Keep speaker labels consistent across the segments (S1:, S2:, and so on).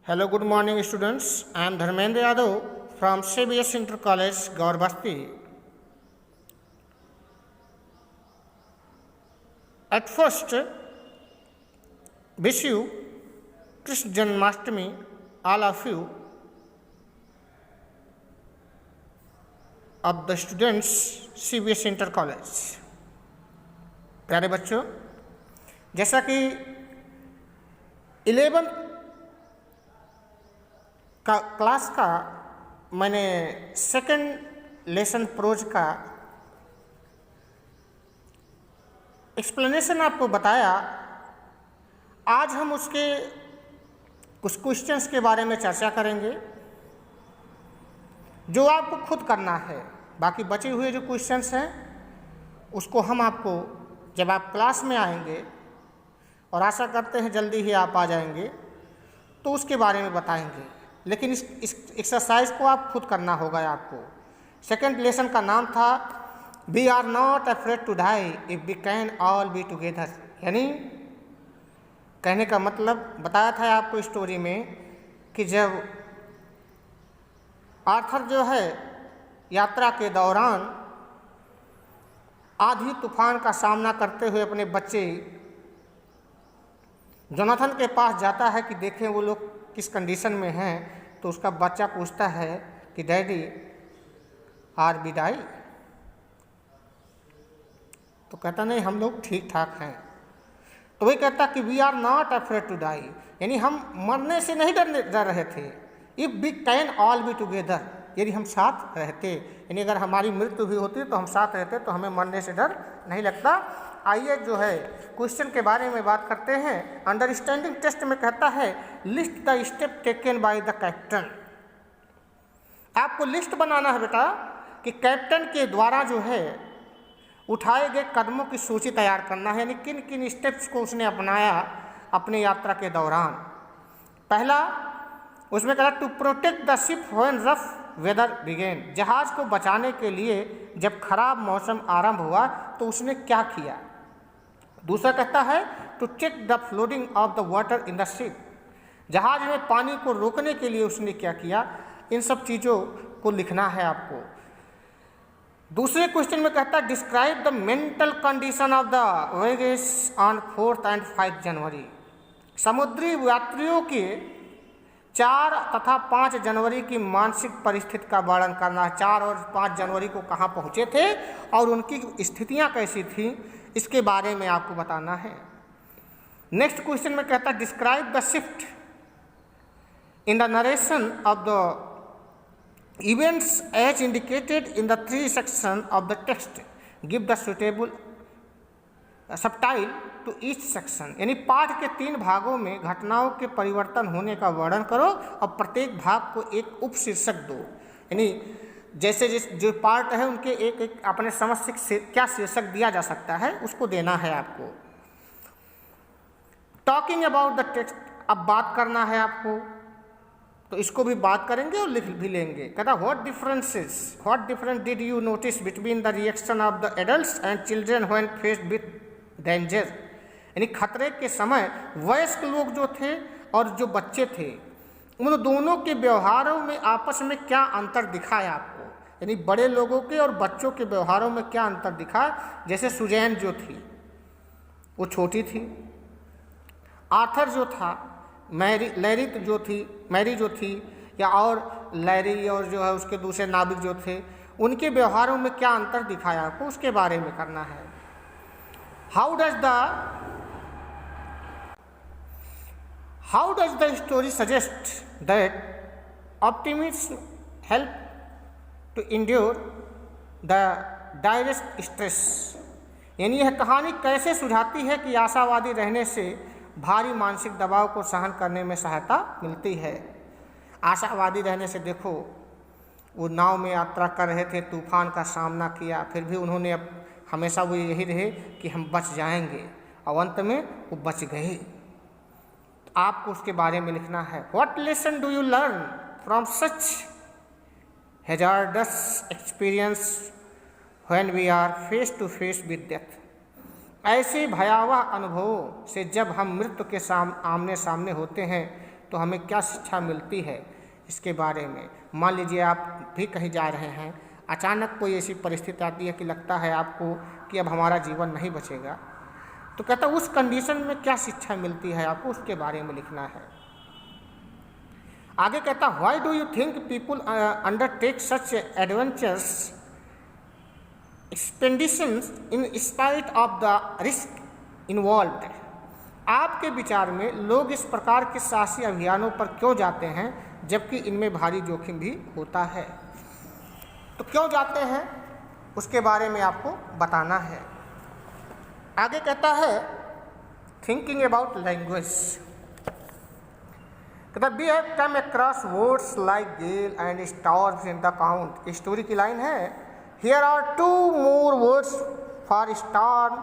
S1: Hello, good morning, students. I am Dharmendra Yadav from CBS Inter College, Gaur Basti. At first, wish you Krishna Janmashtami, all of you, of the students CBS Inter College. प्यारे बच्चों, जैसा कि 11 का class का मैंने second lesson pros का explanation आपको बताया। आज हम उसके कुछ क्वेश्चंस के बारे में चर्चा करेंगे जो आपको खुद करना है। बाकी बचे हुए जो क्वेश्चंस हैं उसको हम आपको जब आप क्लास में आएंगे, और आशा करते हैं जल्दी ही आप आ जाएंगे, तो उसके बारे में बताएंगे। लेकिन इस एक्सरसाइज को आप खुद करना होगा आपको। सेकंड लेसन का नाम था we are not afraid to die if we can all be together. यानी कहने का मतलब बताया था आपको स्टोरी में कि जब आर्थर जो है यात्रा के दौरान आंधी तूफान का सामना करते हुए अपने बच्चे जोनाथन के पास जाता है कि देखें वो लोग किस कंडीशन में हैं, तो उसका बच्चा पूछता है कि डैडी आर वी डाई, तो कहता नहीं हम लोग ठीक ठाक हैं। तो वही कहता कि we are not afraid to die, यानी हम मरने से नहीं डर रहे थे। If we can all be together, यदि हम साथ रहते, यानी अगर हमारी मृत्यु भी होती तो हम साथ रहते तो हमें मरने से डर नहीं लगता। आइए जो है क्वेश्चन के बारे में बात करते हैं। अंडरस्टैंडिंग टेस्ट में कहता है list the step taken by the captain. आपको लिस्ट बनाना है बेटा कि कैप्टन के द्वारा जो है उठाए गए कदमों की सूची तैयार करना है, यानी किन किन स्टेप्स को उसने अपनाया अपने यात्रा के दौरान। पहला उसमें कहा to protect the ship when rough weather began, जहाज को बचाने के लिए जब खराब मौसम आरंभ हुआ तो उसने क्या किया। दूसरा कहता है to check the flooding of the water in the ship, जहाज में पानी को रोकने के लिए उसने क्या किया। इन सब चीज़ों को लिखना है आपको। दूसरे क्वेश्चन में कहता है describe the mental condition of the voyage on 4 और 5 जनवरी। समुद्री यात्रियों के 4 तथा 5 जनवरी की मानसिक परिस्थिति का वर्णन करना है। 4 और 5 जनवरी को कहाँ पहुँचे थे और उनकी स्थितियाँ कैसी थी, इसके बारे में आपको बताना है। नेक्स्ट क्वेश्चन में कहता है describe the shift in the narration of the events as indicated in the 3 section of the text, give the suitable subtitle to each section. यानी पाठ के 3 भागों में घटनाओं के परिवर्तन होने का वर्णन करो और प्रत्येक भाग को एक उपशीर्षक दो। यानी जैसे जो पार्ट है उनके एक एक अपने समझ से क्या शीर्षक दिया जा सकता है उसको देना है आपको। टॉकिंग अबाउट द टेक्स्ट, अब बात करना है आपको, तो इसको भी बात करेंगे और लिख भी लेंगे। कहता what difference did you notice between the reaction of the adults and children when faced with danger. यानी खतरे के समय वयस्क लोग जो थे और जो बच्चे थे उन दोनों के व्यवहारों में आपस में क्या अंतर दिखाया आपको। यानी बड़े लोगों के और बच्चों के व्यवहारों में क्या अंतर दिखा। जैसे सुजैन जो थी वो छोटी थी, आर्थर जो था, मैरी जो थी या और लैरी और जो है उसके दूसरे नाविक जो थे, उनके व्यवहारों में क्या अंतर दिखाया आपको, उसके बारे में करना है। How does the story suggest that optimism help to endure the direst stress? यानी यह कहानी कैसे सुझाती है कि आशावादी रहने से भारी मानसिक दबाव को सहन करने में सहायता मिलती है। आशावादी रहने से देखो वो नाव में यात्रा कर रहे थे, तूफान का सामना किया, फिर भी उन्होंने हमेशा वो यही रहे कि हम बच जाएंगे, और अंत में वो बच गए। तो आपको उसके बारे में लिखना है। What lesson do you learn from such hazardous experience when we are face to face with death. ऐसे भयावह अनुभवों से जब हम मृत्यु के आमने सामने होते हैं तो हमें क्या शिक्षा मिलती है इसके बारे में। मान लीजिए आप भी कहीं जा रहे हैं, अचानक कोई ऐसी परिस्थिति आती है कि लगता है आपको कि अब हमारा जीवन नहीं बचेगा, तो कहता उस कंडीशन में क्या शिक्षा मिलती है आपको, उसके बारे में लिखना है। आगे कहता why do you think people undertake such adventures expeditions in spite of the risk involved. आपके विचार में लोग इस प्रकार के साहसी अभियानों पर क्यों जाते हैं जबकि इनमें भारी जोखिम भी होता है। तो क्यों जाते हैं उसके बारे में आपको बताना है। आगे कहता है थिंकिंग अबाउट लैंग्वेज। कहता we have come across words like gale and storms in the count. Story की लाइन है, here are 2 more words for storm,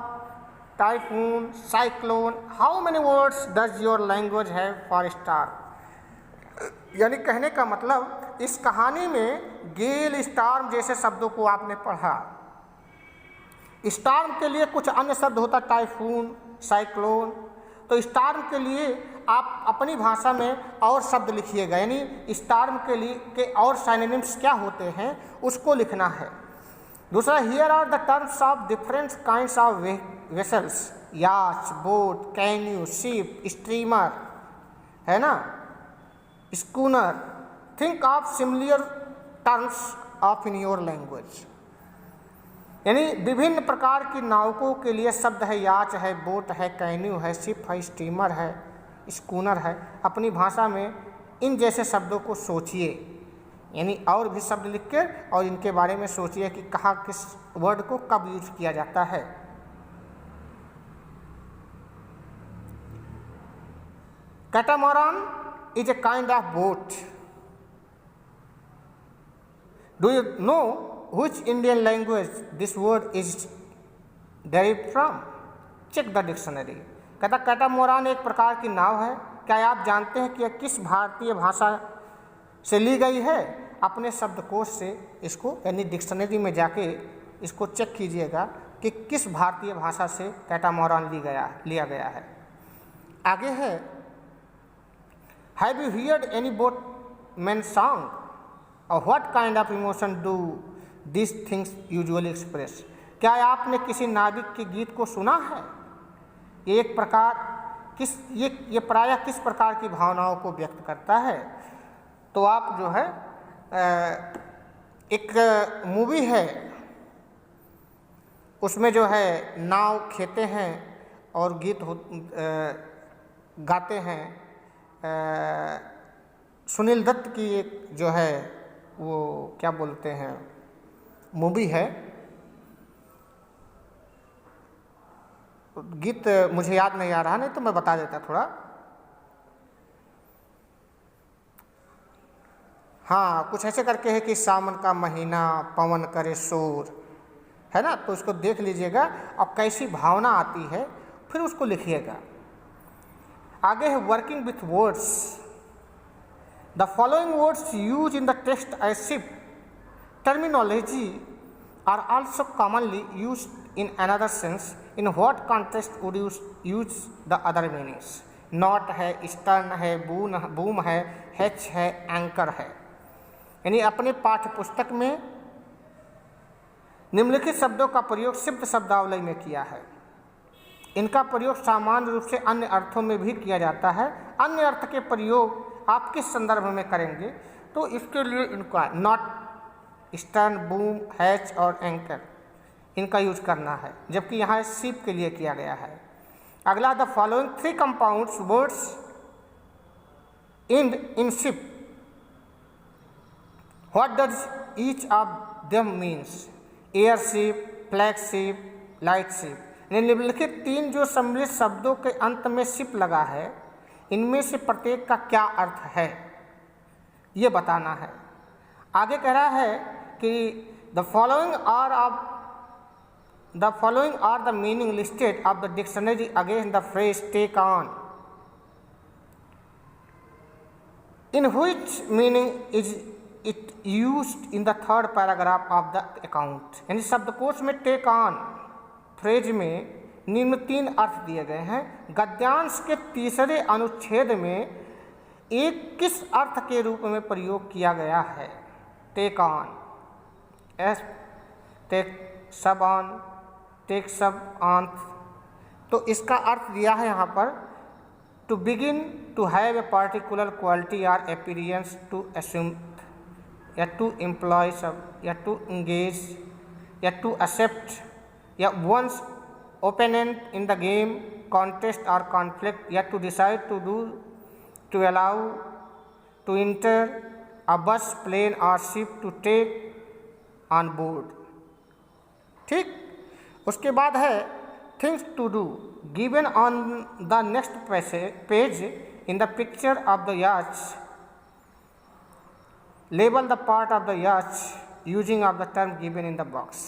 S1: typhoon, cyclone, how many words does your language have for star. यानी कहने का मतलब इस कहानी में गेल, storm जैसे शब्दों को आपने पढ़ा। स्टॉर्म के लिए कुछ अन्य शब्द होता, टाइफून, साइक्लोन। तो स्टॉर्म के लिए आप अपनी भाषा में और शब्द लिखिएगा, यानी स्टॉर्म के लिए के और साइनोनिम्स क्या होते हैं उसको लिखना है। दूसरा, here are the terms of different kinds of vessels, yacht, boat, canoe, ship, streamer, है ना, schooner. Think of similar terms of in your language. यानी विभिन्न प्रकार की नावकों के लिए शब्द है, याच है, बोट है, कैन्यू है, शिप है, स्टीमर है, स्कूनर है। अपनी भाषा में इन जैसे शब्दों को सोचिए, यानी और भी शब्द लिख के और इनके बारे में सोचिए कि कहाँ किस वर्ड को कब यूज किया जाता है। Catamaran is a kind of boat. Do you know which Indian language this word is derived from? Check the dictionary. कहता कैटामोरान एक प्रकार की नाव है। क्या आप जानते हैं कि यह किस भारतीय भाषा से ली गई है? अपने शब्दकोश से इसको यानी डिक्शनरी में जाके इसको चेक कीजिएगा कि किस भारतीय भाषा से कैटामोरान लिया गया है। आगे है, Have you heard any boatman song? Or what kind of emotion do these things usually express? क्या आपने किसी नाविक के गीत को सुना है? ये एक प्रकार ये प्रायः किस प्रकार की भावनाओं को व्यक्त करता है? तो आप जो है एक मूवी है, उसमें जो है नाव खेते हैं और गीत गाते हैं। सुनील दत्त की एक जो है वो क्या बोलते हैं मूवी है, गीत मुझे याद नहीं आ रहा, नहीं तो मैं बता देता थोड़ा। हाँ, कुछ ऐसे करके है कि सावन का महीना पवन करे शोर, है ना। तो उसको देख लीजिएगा और कैसी भावना आती है फिर उसको लिखिएगा। आगे है working with words. The following words use in the text as ship terminology are also commonly use in another sense. In what context would you use the other meanings? Knot है, स्टर्न है, boom है, hatch है, anchor है। यानी अपने पाठ्य पुस्तक में निम्नलिखित शब्दों का प्रयोग सिद्ध शब्दावली में किया है। इनका प्रयोग सामान्य रूप से अन्य अर्थों में भी किया जाता है। अन्य अर्थ के प्रयोग आप किस संदर्भ में करेंगे तो इसके लिए इनका नॉट, स्टर्न, बूम, हैच और एंकर इनका यूज करना है, जबकि यहाँ शिप के लिए किया गया है। अगला, the following 3 compounds words and in ship, what does each of them means? Air ship, flag ship, light ship. निम्नलिखित 3 जो सम्मिलित शब्दों के अंत में शिप लगा है, इनमें से प्रत्येक का क्या अर्थ है ये बताना है। आगे कह रहा है कि the following are the meaning listed of the dictionary against the phrase take on, in which meaning is it used in the 3rd paragraph of the account. यानी शब्दकोश में टेक ऑन फ्रेज में निम्न 3 अर्थ दिए गए हैं। गद्यांश के 3रे अनुच्छेद में एक किस अर्थ के रूप में प्रयोग किया गया है? Take on, S take sub on, take sub on. तो इसका अर्थ दिया है यहाँ पर to begin, to have a particular quality और अपीयरेंस, टू अस्यूम या टू एम्प्लॉय सब, या टू इंगेज, या टू एक्सेप्ट, या one's opponent in the game, contest और कॉन्फ्लिक्ट, या to decide, to do, to allow, to enter a bus, plane और ship, to take on board. ठीक, उसके बाद है things to do given on the next page in the picture of the yacht, label the part of the yacht using of the term given in the box।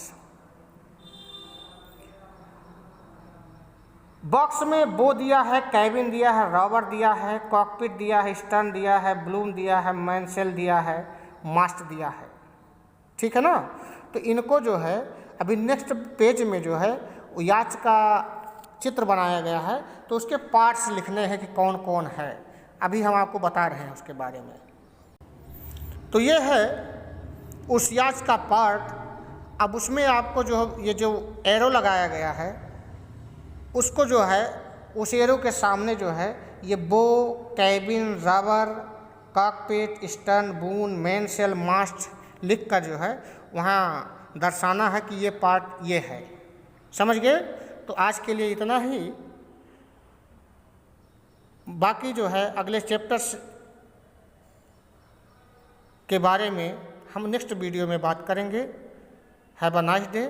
S1: Box में बो दिया है, cabin दिया है, रॉबर दिया है, cockpit दिया है, स्टर्न दिया है, ब्लूम दिया है, मैनसेल दिया है, मास्ट दिया है। ठीक है ना। तो इनको जो है अभी नेक्स्ट पेज में जो है याच का चित्र बनाया गया है, तो उसके पार्ट्स लिखने हैं कि कौन कौन है। अभी हम आपको बता रहे हैं उसके बारे में। तो ये है उस याच का पार्ट। अब उसमें आपको जो ये जो एरो लगाया गया है उसको जो है उस एरो के सामने जो है ये बो, कैबिन, रबर, कॉकपिट, स्टर्न, बून, मेनसेल, मास्ट लिख कर जो है वहाँ दर्शाना है कि ये पार्ट ये है। समझ गए? तो आज के लिए इतना ही। बाकी जो है अगले चैप्टर्स के बारे में हम नेक्स्ट वीडियो में बात करेंगे। Have a nice day.